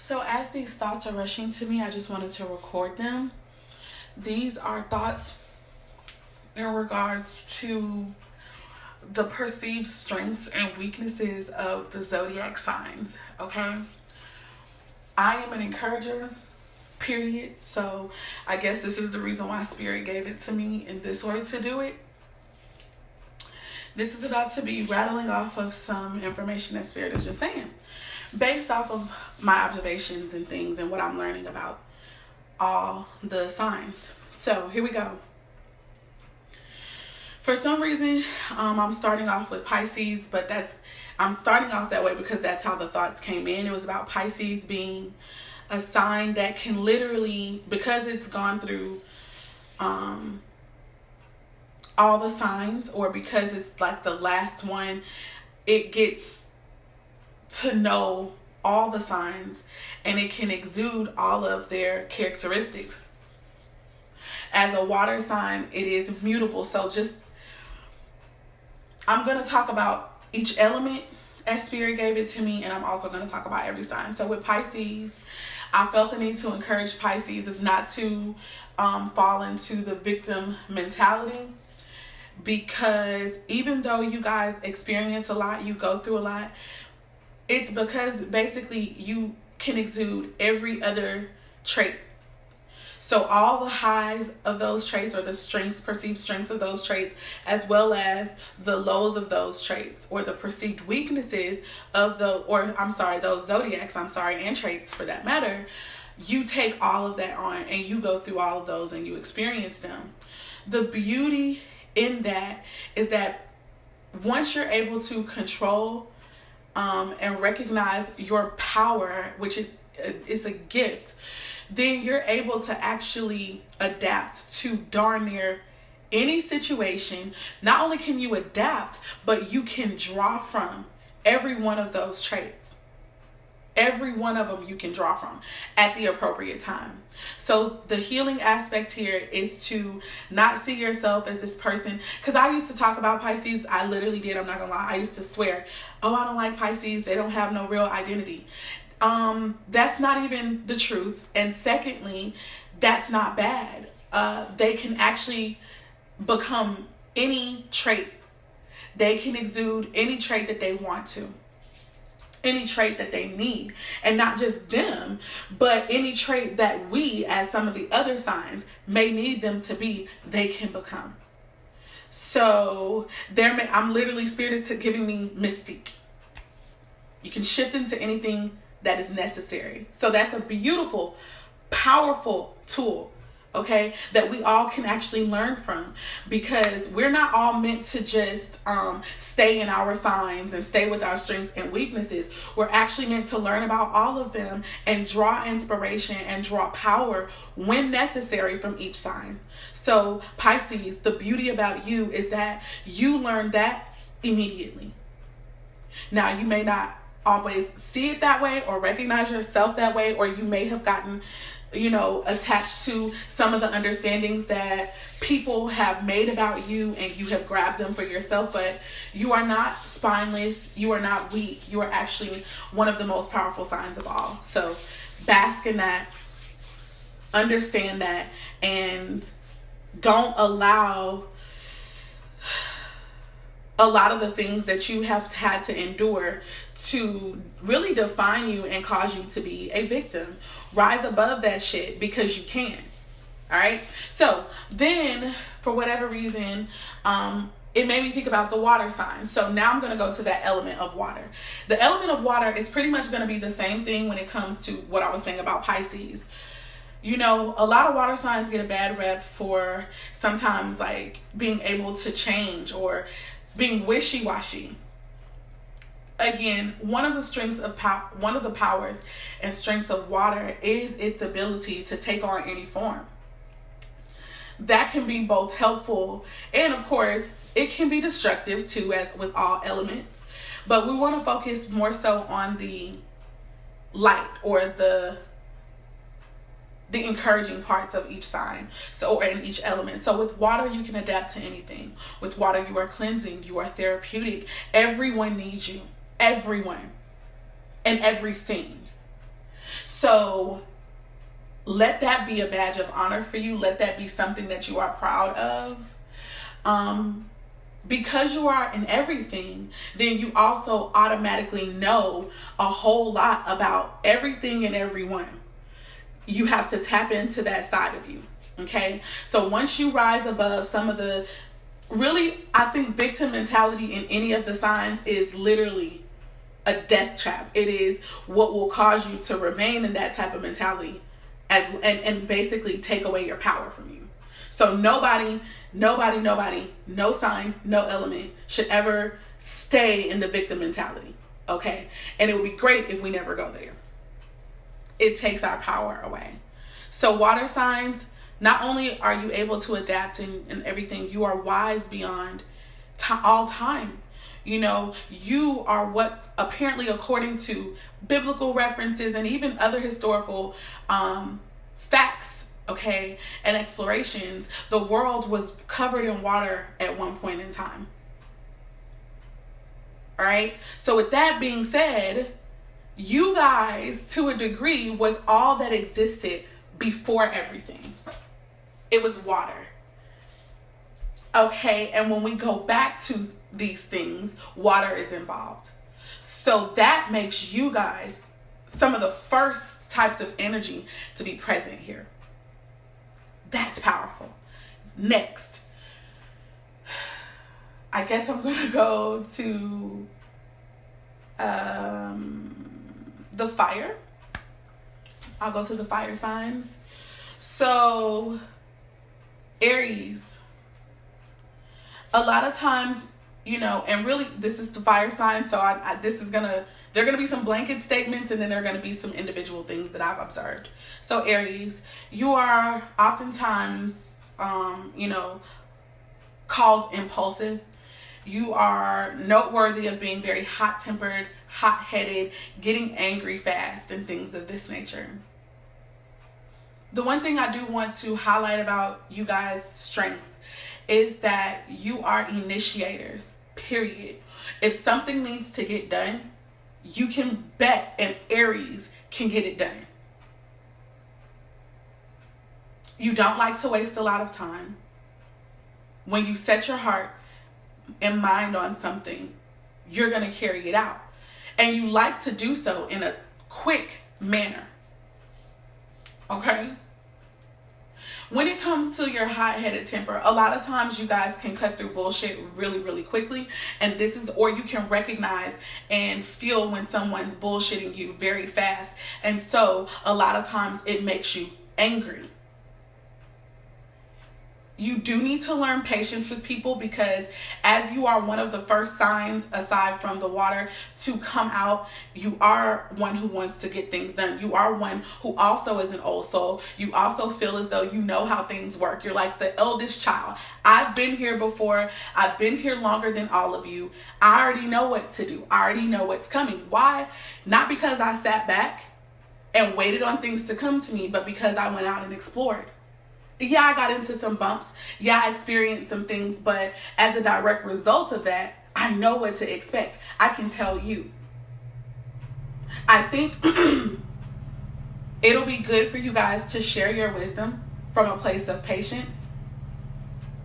So, as these thoughts are rushing to me, I just wanted to record them. These are thoughts in regards to the perceived strengths and weaknesses of the zodiac signs, okay? I am an encourager, period. So, I guess this is the reason why Spirit gave it to me in this way to do it. This is about to be rattling off of some information that Spirit is just saying, based off of my observations and things and what I'm learning about all the signs. So here we go. For some reason, I'm starting off with Pisces, but I'm starting off that way because that's how the thoughts came in. It was about Pisces being a sign that can literally, because it's gone through all the signs, or because it's like the last one, it gets to know all the signs and it can exude all of their characteristics. As a water sign, it is mutable. So I'm going to talk about each element as Spirit gave it to me, and I'm also going to talk about every sign. So with Pisces, I felt the need to encourage Pisces is not to fall into the victim mentality, because even though you guys experience a lot, you go through a lot, it's because basically you can exude every other trait. So all the highs of those traits, or the strengths, perceived strengths of those traits, as well as the lows of those traits, or the perceived weaknesses of those zodiacs, and traits for that matter, you take all of that on and you go through all of those and you experience them. The beauty in that is that once you're able to control and recognize your power, which is a gift, then you're able to actually adapt to darn near any situation. Not only can you adapt, but you can draw from every one of those traits. Every one of them you can draw from at the appropriate time. So the healing aspect here is to not see yourself as this person. Because I used to talk about Pisces. I literally did. I'm not going to lie. I used to swear, oh, I don't like Pisces. They don't have no real identity. That's not even the truth. And secondly, that's not bad. They can actually become any trait. They can exude any trait that they want to. Any trait that they need, and not just them, but any trait that we, as some of the other signs, may need them to be, they can become. So I'm literally, Spirit is giving me mystique. You can shift into anything that is necessary. So that's a beautiful, powerful tool, okay, that we all can actually learn from, because we're not all meant to just stay in our signs and stay with our strengths and weaknesses. We're actually meant to learn about all of them and draw inspiration and draw power when necessary from each sign. So Pisces, the beauty about you is that you learn that immediately. Now, you may not always see it that way or recognize yourself that way, or you may have gotten attached to some of the understandings that people have made about you and you have grabbed them for yourself, but you are not spineless. You are not weak. You are actually one of the most powerful signs of all. So bask in that, understand that, and don't allow a lot of the things that you have had to endure to really define you and cause you to be a victim. Rise above that shit, because you can. All right. So then, for whatever reason, it made me think about the water sign. So now I'm going to go to that element of water. The element of water is pretty much going to be the same thing when it comes to what I was saying about Pisces. A lot of water signs get a bad rep for sometimes like being able to change or being wishy-washy. Again, one of the powers and strengths of water is its ability to take on any form. That can be both helpful and, of course, it can be destructive too, as with all elements. But we want to focus more so on the light, or the encouraging parts of each sign, or in each element. So with water, you can adapt to anything. With water, you are cleansing, you are therapeutic. Everyone needs you. Everyone and everything. So let that be a badge of honor for you. Let that be something that you are proud of. Because you are in everything, then you also automatically know a whole lot about everything and everyone. You have to tap into that side of you. Okay? So once you rise above some of the, really, I think victim mentality in any of the signs is literally a death trap. It is what will cause you to remain in that type of mentality and basically take away your power from you. So nobody, no sign, no element should ever stay in the victim mentality. Okay? And it would be great if we never go there. It takes our power away. So water signs, not only are you able to adapt and everything, you are wise beyond all time. You know, you are what, apparently according to biblical references and even other historical facts, okay, and explorations, the world was covered in water at one point in time. All right? So with that being said, you guys, to a degree, was all that existed before everything. It was water. Okay, and when we go back to these things, water is involved. So that makes you guys some of the first types of energy to be present here. That's powerful. Next, I guess I'm going to go to the fire. I'll go to the fire signs. So, Aries. A lot of times, you know, and really this is the fire sign, so there are going to be some blanket statements and then there are going to be some individual things that I've observed. So Aries, you are oftentimes, called impulsive. You are noteworthy of being very hot-tempered, hot-headed, getting angry fast, and things of this nature. The one thing I do want to highlight about you guys' strength is that you are initiators, period. If something needs to get done, you can bet an Aries can get it done. You don't like to waste a lot of time. When you set your heart and mind on something, you're going to carry it out. And you like to do so in a quick manner. Okay? When it comes to your hot-headed temper, a lot of times you guys can cut through bullshit really, really quickly. And or you can recognize and feel when someone's bullshitting you very fast. And so a lot of times it makes you angry. You do need to learn patience with people, because as you are one of the first signs, aside from the water, to come out, you are one who wants to get things done. You are one who also is an old soul. You also feel as though you know how things work. You're like the eldest child. I've been here before. I've been here longer than all of you. I already know what to do. I already know what's coming. Why? Not because I sat back and waited on things to come to me, but because I went out and explored. Yeah, I got into some bumps. Yeah, I experienced some things, but as a direct result of that, I know what to expect. I can tell you. I think it'll be good for you guys to share your wisdom from a place of patience,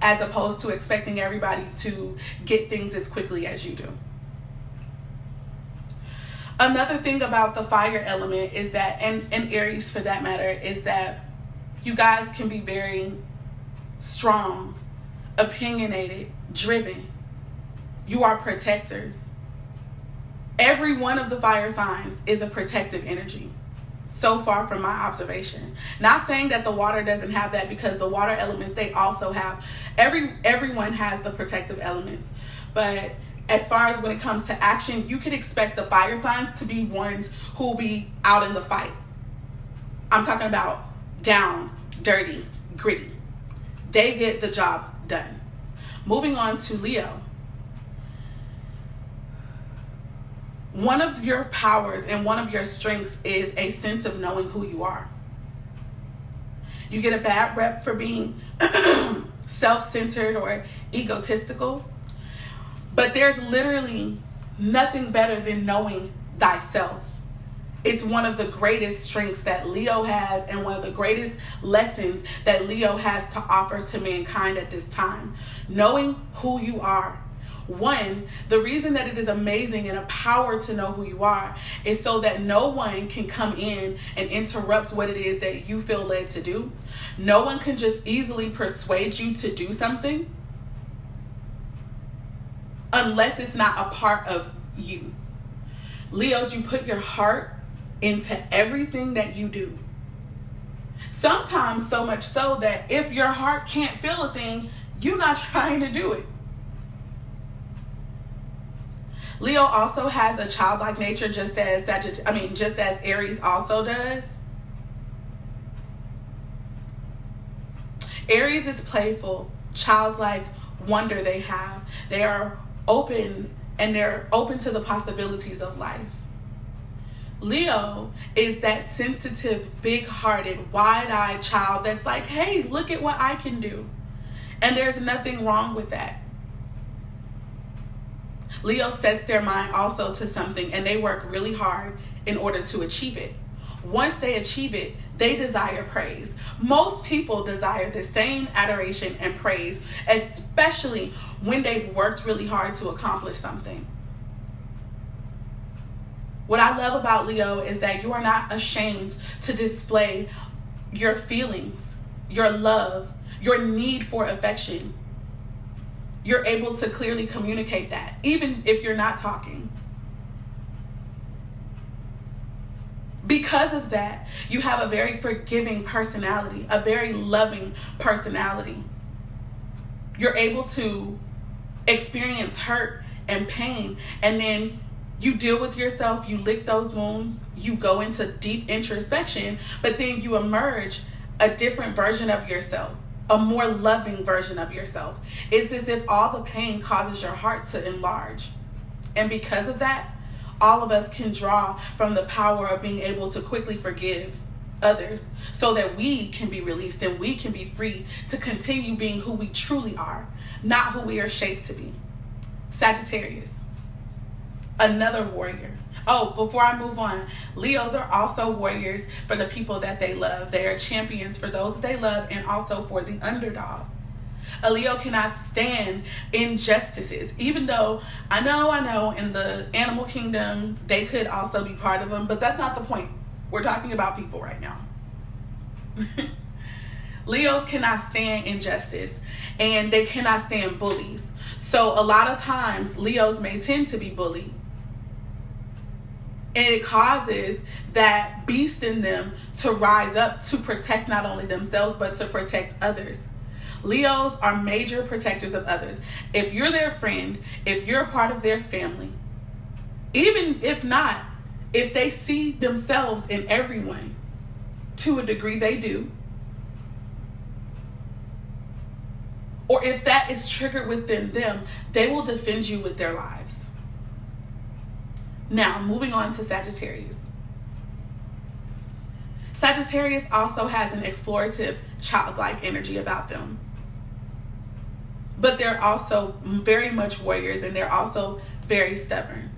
as opposed to expecting everybody to get things as quickly as you do. Another thing about the fire element is that, and Aries for that matter, is that you guys can be very strong, opinionated, driven. You are protectors. Every one of the fire signs is a protective energy, so far from my observation. Not saying that the water doesn't have that, because the water elements, they also have, everyone has the protective elements. But as far as when it comes to action, you could expect the fire signs to be ones who will be out in the fight. I'm talking about down, dirty, gritty. They get the job done. Moving on to Leo. One of your powers and one of your strengths is a sense of knowing who you are. You get a bad rep for being self-centered or egotistical, but there's literally nothing better than knowing thyself. It's one of the greatest strengths that Leo has, and one of the greatest lessons that Leo has to offer to mankind at this time. Knowing who you are. One, the reason that it is amazing and a power to know who you are is so that no one can come in and interrupt what it is that you feel led to do. No one can just easily persuade you to do something unless it's not a part of you. Leos, you put your heart into everything that you do. Sometimes so much so that if your heart can't feel a thing, you're not trying to do it. Leo also has a childlike nature, just as Aries also does. Aries is playful, childlike wonder they have. They are open, and they're open to the possibilities of life. Leo is that sensitive, big-hearted, wide-eyed child that's like, hey, look at what I can do. And there's nothing wrong with that. Leo sets their mind also to something, and they work really hard in order to achieve it. Once they achieve it, they desire praise. Most people desire the same adoration and praise, especially when they've worked really hard to accomplish something. What I love about Leo is that you are not ashamed to display your feelings, your love, your need for affection. You're able to clearly communicate that, even if you're not talking. Because of that, you have a very forgiving personality, a very loving personality. You're able to experience hurt and pain, and then you deal with yourself, you lick those wounds, you go into deep introspection, but then you emerge a different version of yourself, a more loving version of yourself. It's as if all the pain causes your heart to enlarge. And because of that, all of us can draw from the power of being able to quickly forgive others so that we can be released and we can be free to continue being who we truly are, not who we are shaped to be. Sagittarius, another warrior. Oh, before I move on, Leos are also warriors for the people that they love. They are champions for those that they love and also for the underdog. A Leo cannot stand injustices, even though I know in the animal kingdom they could also be part of them, but that's not the point. We're talking about people right now. Leos cannot stand injustice, and they cannot stand bullies. So a lot of times Leos may tend to be bullied. And it causes that beast in them to rise up to protect not only themselves, but to protect others. Leos are major protectors of others. If you're their friend, if you're a part of their family, even if not, if they see themselves in everyone, to a degree they do, or if that is triggered within them, they will defend you with their lives. Now, moving on to Sagittarius. Sagittarius also has an explorative, childlike energy about them. But they're also very much warriors, and they're also very stubborn.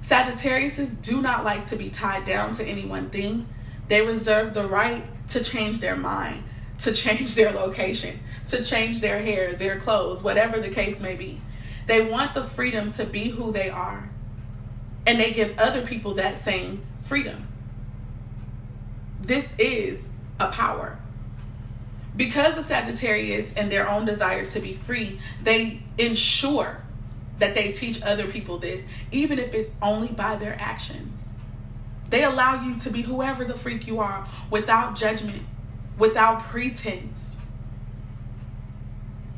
Sagittariuses do not like to be tied down to any one thing. They reserve the right to change their mind, to change their location, to change their hair, their clothes, whatever the case may be. They want the freedom to be who they are. And they give other people that same freedom. This is a power. Because of Sagittarius and their own desire to be free, they ensure that they teach other people this, even if it's only by their actions. They allow you to be whoever the freak you are, without judgment, without pretense,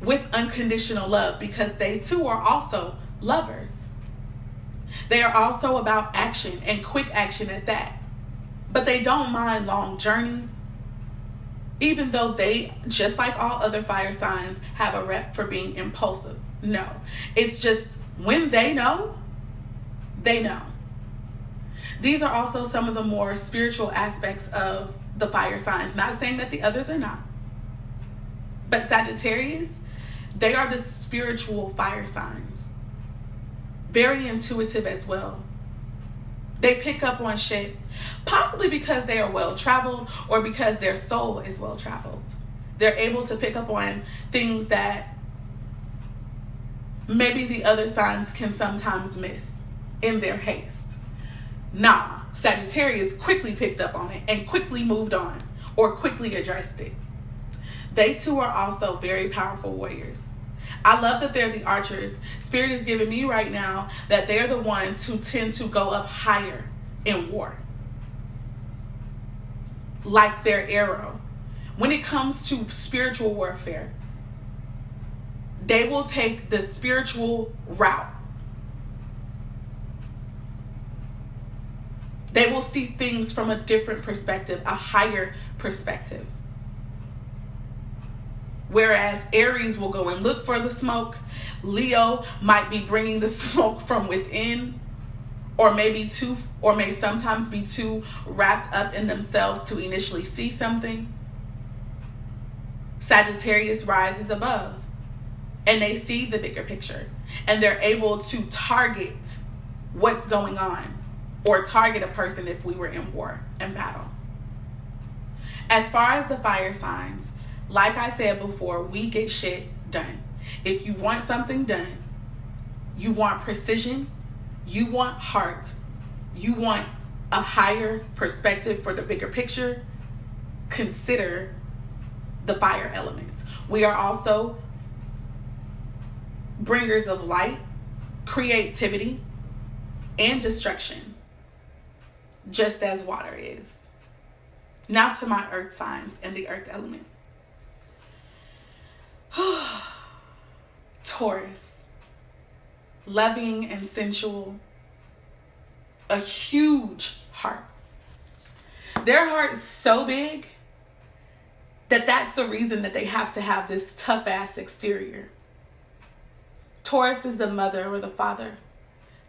with unconditional love, because they too are also lovers. They are also about action, and quick action at that. But they don't mind long journeys, even though they, just like all other fire signs, have a rep for being impulsive. No, it's just when they know, they know. These are also some of the more spiritual aspects of the fire signs. Not saying that the others are not. But Sagittarius, they are the spiritual fire signs. Very intuitive as well. They pick up on shit, possibly because they are well traveled or because their soul is well traveled. They're able to pick up on things that maybe the other signs can sometimes miss in their haste. Nah, Sagittarius quickly picked up on it and quickly moved on or quickly addressed it. They too are also very powerful warriors. I love that they're the archers. Spirit is giving me right now that they're the ones who tend to go up higher in war. Like their arrow. When it comes to spiritual warfare, they will take the spiritual route. They will see things from a different perspective, a higher perspective. Whereas Aries will go and look for the smoke. Leo might be bringing the smoke from within, or may sometimes be too wrapped up in themselves to initially see something. Sagittarius rises above and they see the bigger picture and they're able to target what's going on or target a person if we were in war and battle. As far as the fire signs, like I said before, we get shit done. If you want something done, you want precision, you want heart, you want a higher perspective for the bigger picture, consider the fire elements. We are also bringers of light, creativity, and destruction, just as water is. Now to my earth signs and the earth element. Taurus, loving and sensual, a huge heart. Their heart is so big that that's the reason that they have to have this tough ass exterior. Taurus is the mother or the father.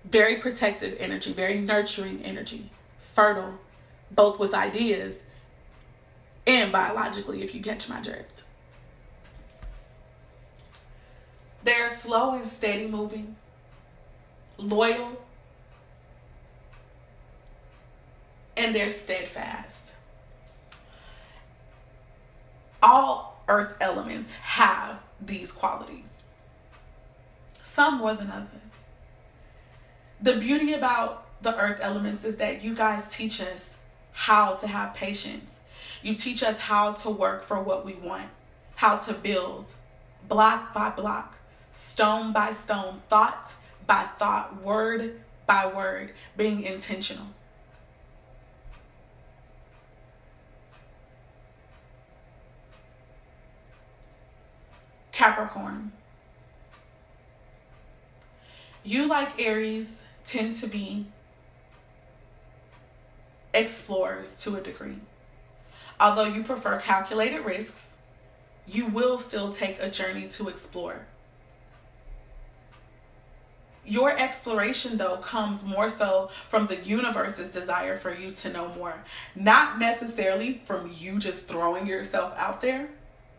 Very protective energy, very nurturing energy, fertile, both with ideas and biologically, if you catch my drift. They're slow and steady moving, loyal, and they're steadfast. All earth elements have these qualities, some more than others. The beauty about the earth elements is that you guys teach us how to have patience. You teach us how to work for what we want, how to build block by block, stone by stone, thought by thought, word by word, being intentional. Capricorn. You, like Aries, tend to be explorers to a degree. Although you prefer calculated risks, you will still take a journey to explore. Your exploration, though, comes more so from the universe's desire for you to know more. Not necessarily from you just throwing yourself out there,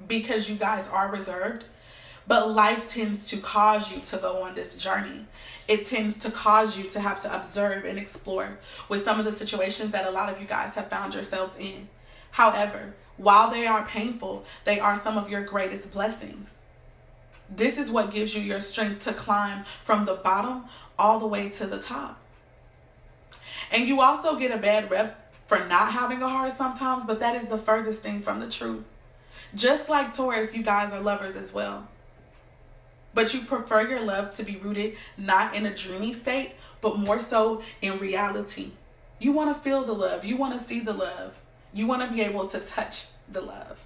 because you guys are reserved. But life tends to cause you to go on this journey. It tends to cause you to have to observe and explore with some of the situations that a lot of you guys have found yourselves in. However, while they are painful, they are some of your greatest blessings. This is what gives you your strength to climb from the bottom all the way to the top. And you also get a bad rep for not having a heart sometimes, but that is the furthest thing from the truth. Just like Taurus, you guys are lovers as well. But you prefer your love to be rooted not in a dreamy state, but more so in reality. You want to feel the love. You want to see the love. You want to be able to touch the love.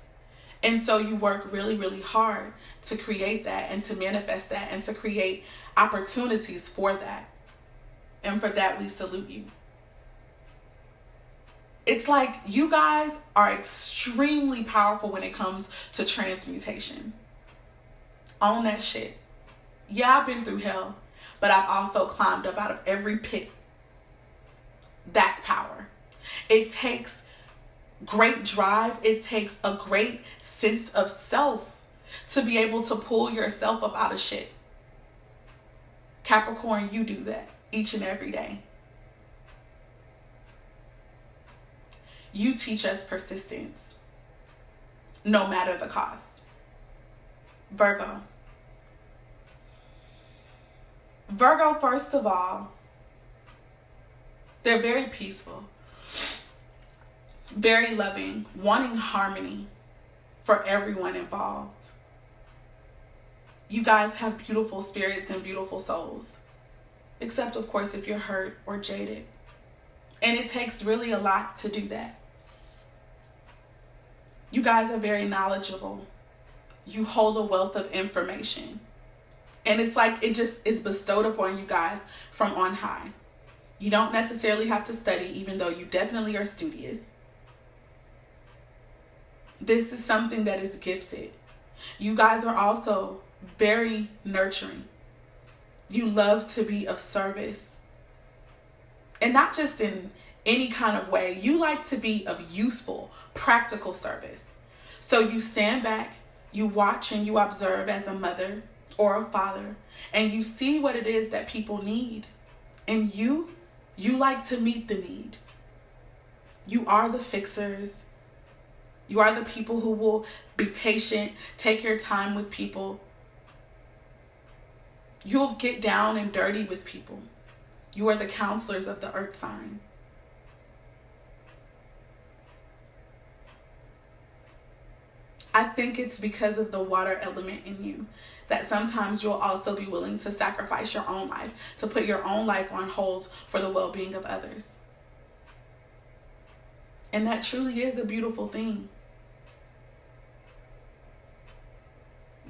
And so you work really, really hard to create that and to manifest that and to create opportunities for that. And for that, we salute you. It's like you guys are extremely powerful when it comes to transmutation. Own that shit. Yeah, I've been through hell, but I've also climbed up out of every pit. That's power. It takes great drive. It takes a great sense of self to be able to pull yourself up out of shit. Capricorn, you do that each and every day. You teach us persistence, no matter the cost. Virgo. Virgo, first of all, they're very peaceful, very loving, wanting harmony for everyone involved. You guys have beautiful spirits and beautiful souls, except, of course, if you're hurt or jaded. And it takes really a lot to do that. You guys are very knowledgeable. You hold a wealth of information. And it's like it just is bestowed upon you guys from on high. You don't necessarily have to study, even though you definitely are studious. This is something that is gifted. You guys are also very nurturing. You love to be of service. And not just in any kind of way. You like to be of useful, practical service. So you stand back, you watch and you observe as a mother or a father, and you see what it is that people need. And you like to meet the need. You are the fixers. You are the people who will be patient, take your time with people. You'll get down and dirty with people. You are the counselors of the earth sign. I think it's because of the water element in you that sometimes you'll also be willing to sacrifice your own life, to put your own life on hold for the well-being of others. And that truly is a beautiful thing.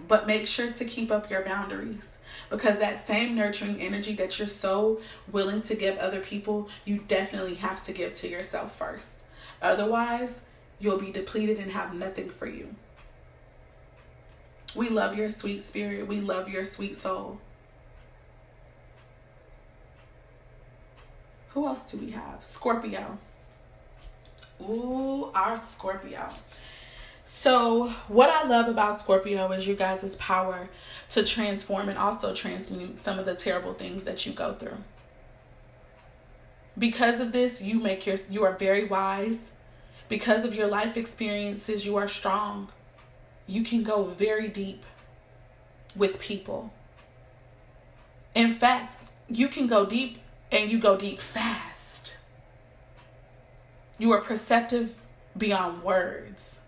But make sure to keep up your boundaries, because that same nurturing energy that you're so willing to give other people, you definitely have to give to yourself first. Otherwise, you'll be depleted and have nothing for you. We love your sweet spirit. We love your sweet soul. Who else do we have? Scorpio. Ooh, our Scorpio. So what I love about Scorpio is you guys' power to transform and also transmute some of the terrible things that you go through. Because of this, you are very wise. Because of your life experiences, you are strong. You can go very deep with people. In fact, you can go deep, and you go deep fast. You are perceptive beyond words.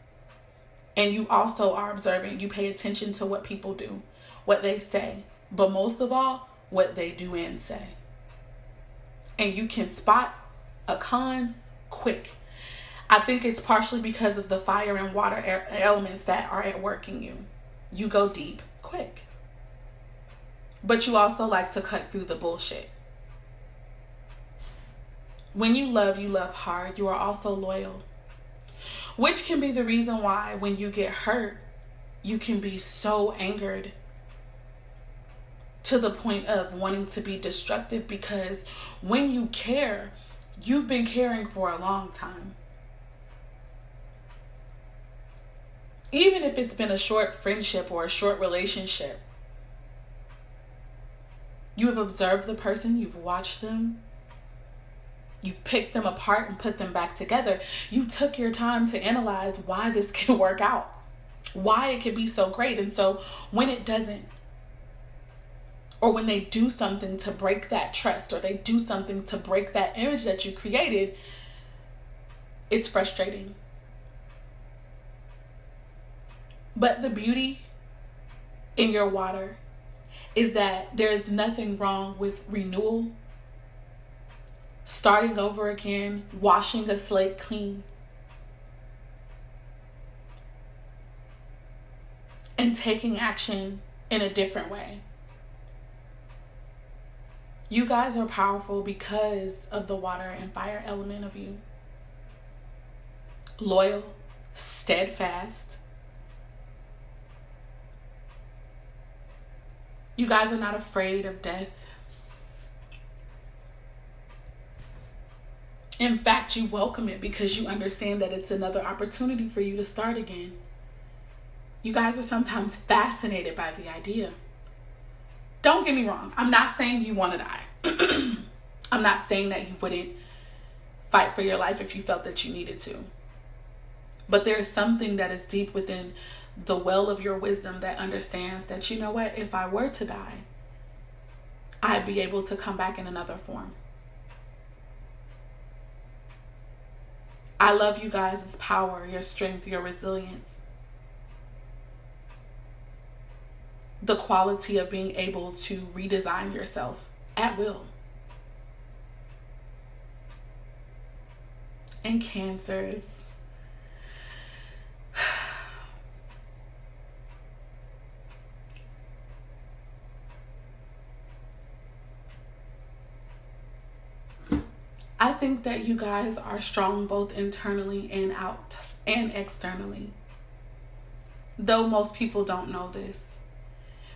And you also are observant. You pay attention to what people do, what they say, but most of all, what they do and say. And you can spot a con quick. I think it's partially because of the fire and water elements that are at work in you. You go deep quick. But you also like to cut through the bullshit. When you love hard. You are also loyal. Which can be the reason why when you get hurt, you can be so angered to the point of wanting to be destructive, because when you care, you've been caring for a long time. Even if it's been a short friendship or a short relationship, you have observed the person, you've watched them, you've picked them apart and put them back together. You took your time to analyze why this can work out, why it can be so great. And so when it doesn't, or when they do something to break that trust, or they do something to break that image that you created, it's frustrating. But the beauty in your water is that there is nothing wrong with renewal, starting over again, washing a slate clean, and taking action in a different way. You guys are powerful because of the water and fire element of you. Loyal, steadfast. You guys are not afraid of death. In fact, you welcome it because you understand that it's another opportunity for you to start again. You guys are sometimes fascinated by the idea. Don't get me wrong. I'm not saying you want to die. I'm not saying that you wouldn't fight for your life if you felt that you needed to. But there is something that is deep within the well of your wisdom that understands that, you know what, if I were to die, I'd be able to come back in another form. I love you guys' power, your strength, your resilience. The quality of being able to redesign yourself at will. And Cancers. I think that you guys are strong both internally and out and externally. Though most people don't know this.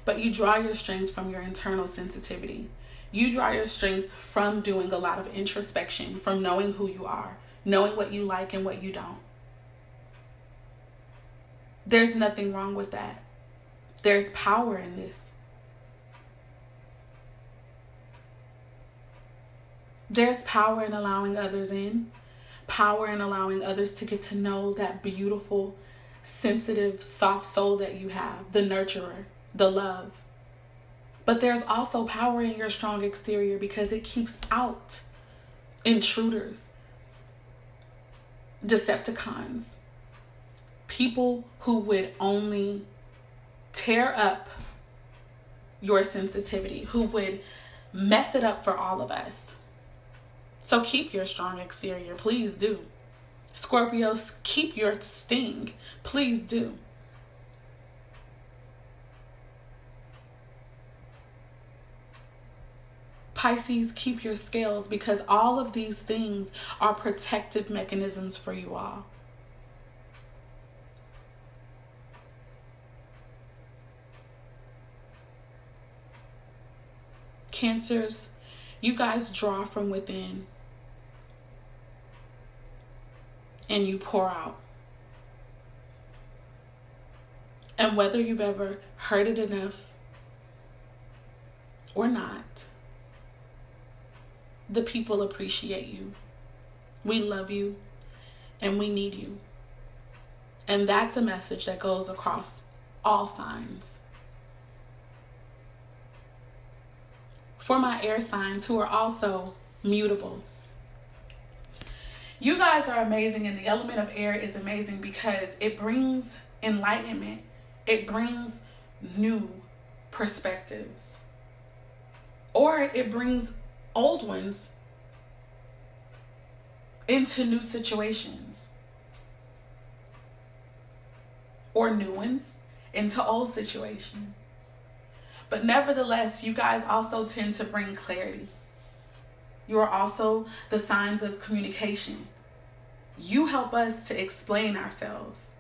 But you draw your strength from your internal sensitivity. You draw your strength from doing a lot of introspection, from knowing who you are, knowing what you like and what you don't. There's nothing wrong with that. There's power in this. There's power in allowing others in, power in allowing others to get to know that beautiful, sensitive, soft soul that you have, the nurturer, the love. But there's also power in your strong exterior because it keeps out intruders, Decepticons, people who would only tear up your sensitivity, who would mess it up for all of us. So keep your strong exterior, please do. Scorpios, keep your sting, please do. Pisces, keep your scales, because all of these things are protective mechanisms for you all. Cancers, you guys draw from within and you pour out. And whether you've ever heard it enough or not, the people appreciate you. We love you and we need you. And that's a message that goes across all signs. For my air signs who are also mutable, you guys are amazing, and the element of air is amazing because it brings enlightenment. It brings new perspectives. Or it brings old ones into new situations. Or new ones into old situations. But nevertheless, you guys also tend to bring clarity. You are also the signs of communication. You help us to explain ourselves.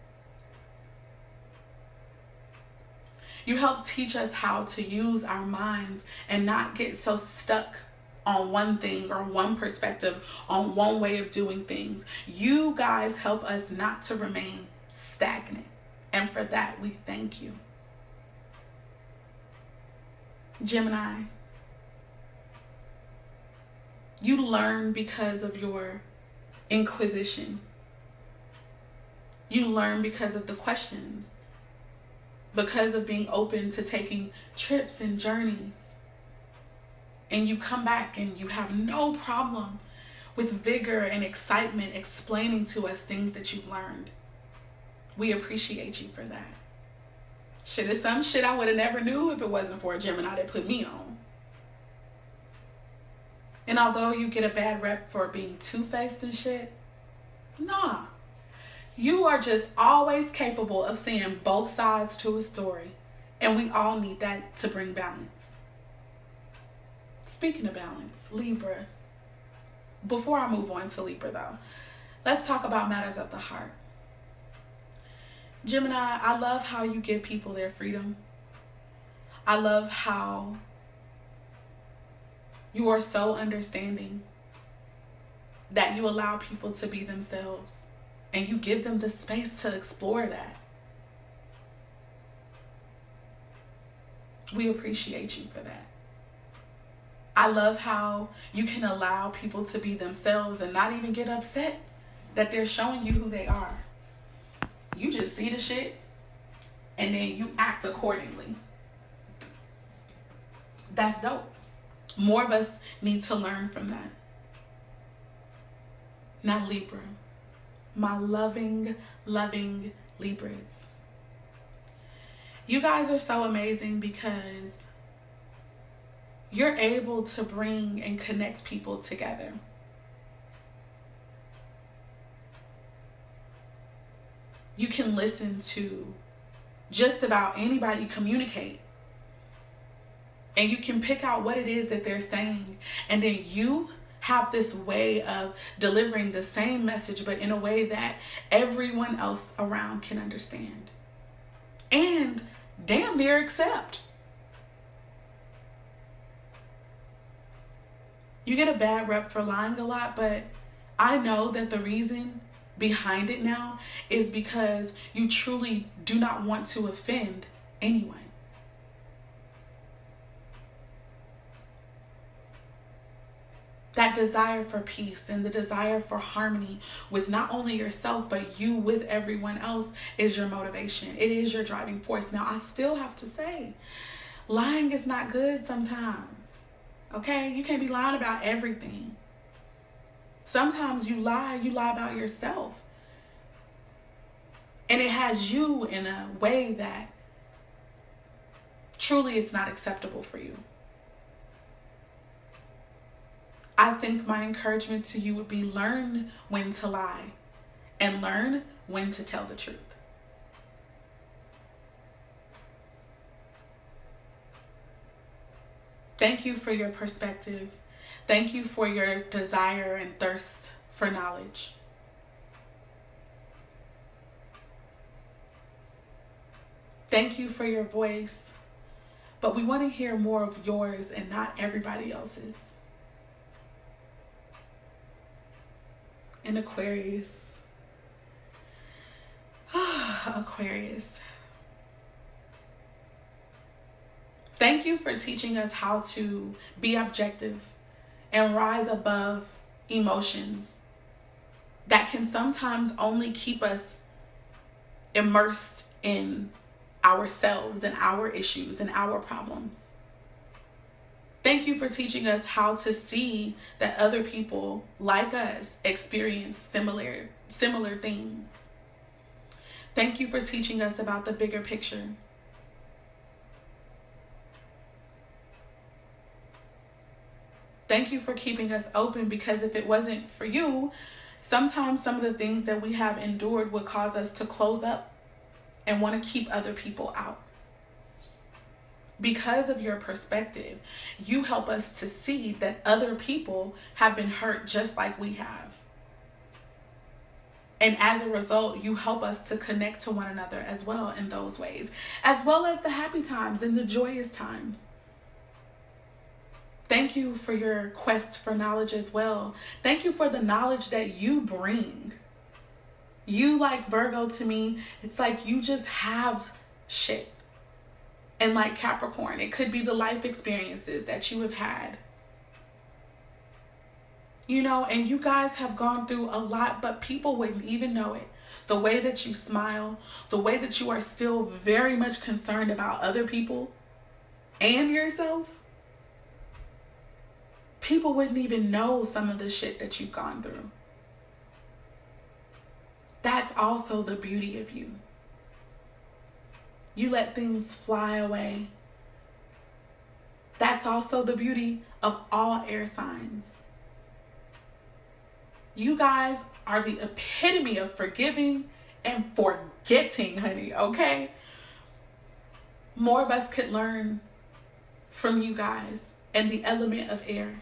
You help teach us how to use our minds and not get so stuck on one thing or one perspective, on one way of doing things. You guys help us not to remain stagnant. And for that, we thank you. Gemini, you learn because of your inquisition. You learn because of the questions, because of being open to taking trips and journeys. And you come back and you have no problem with vigor and excitement explaining to us things that you've learned. We appreciate you for that. Shit, it's some shit I would have never knew if it wasn't for a Gemini that put me on. And although you get a bad rep for being two-faced and shit, nah. You are just always capable of seeing both sides to a story. And we all need that to bring balance. Speaking of balance, Libra. Before I move on to Libra though, let's talk about matters of the heart. Gemini, I love how you give people their freedom. I love how you are so understanding that you allow people to be themselves and you give them the space to explore that. We appreciate you for that. I love how you can allow people to be themselves and not even get upset that they're showing you who they are. You just see the shit and then you act accordingly. That's dope. More of us need to learn from that. Now, Libra, my loving, loving Libras. You guys are so amazing because you're able to bring and connect people together. You can listen to just about anybody communicate. And you can pick out what it is that they're saying. And then you have this way of delivering the same message, but in a way that everyone else around can understand. And damn near accept. You get a bad rep for lying a lot, but I know that the reason behind it now is because you truly do not want to offend anyone. That desire for peace and the desire for harmony with not only yourself, but you with everyone else is your motivation. It is your driving force. Now, I still have to say, lying is not good sometimes. Okay? You can't be lying about everything. Sometimes you lie about yourself. And it has you in a way that truly it's not acceptable for you. I think my encouragement to you would be learn when to lie and learn when to tell the truth. Thank you for your perspective. Thank you for your desire and thirst for knowledge. Thank you for your voice. But we want to hear more of yours and not everybody else's. And Aquarius. Aquarius. Thank you for teaching us how to be objective and rise above emotions that can sometimes only keep us immersed in ourselves and our issues and our problems. Thank you for teaching us how to see that other people like us experience similar things. Thank you for teaching us about the bigger picture. Thank you for keeping us open, because if it wasn't for you, sometimes some of the things that we have endured would cause us to close up and want to keep other people out. Because of your perspective, you help us to see that other people have been hurt just like we have. And as a result, you help us to connect to one another as well in those ways, as well as the happy times and the joyous times. Thank you for your quest for knowledge as well. Thank you for the knowledge that you bring. You, like Virgo, to me, it's like you just have shit. And like Capricorn, it could be the life experiences that you have had. You know, and you guys have gone through a lot, but people wouldn't even know it. The way that you smile, the way that you are still very much concerned about other people and yourself. People wouldn't even know some of the shit that you've gone through. That's also the beauty of you. You let things fly away. That's also the beauty of all air signs. You guys are the epitome of forgiving and forgetting, honey, okay? More of us could learn from you guys and the element of air.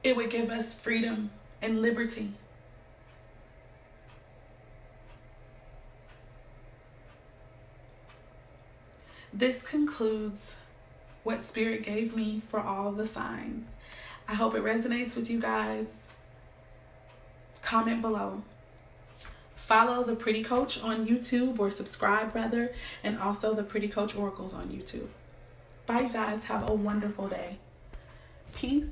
It would give us freedom and liberty. This concludes what Spirit gave me for all the signs. I hope it resonates with you guys. Comment below. Follow The Pretty Coach on YouTube, or subscribe rather, and also The Pretty Coach Oracles on YouTube. Bye, you guys. Have a wonderful day. Peace.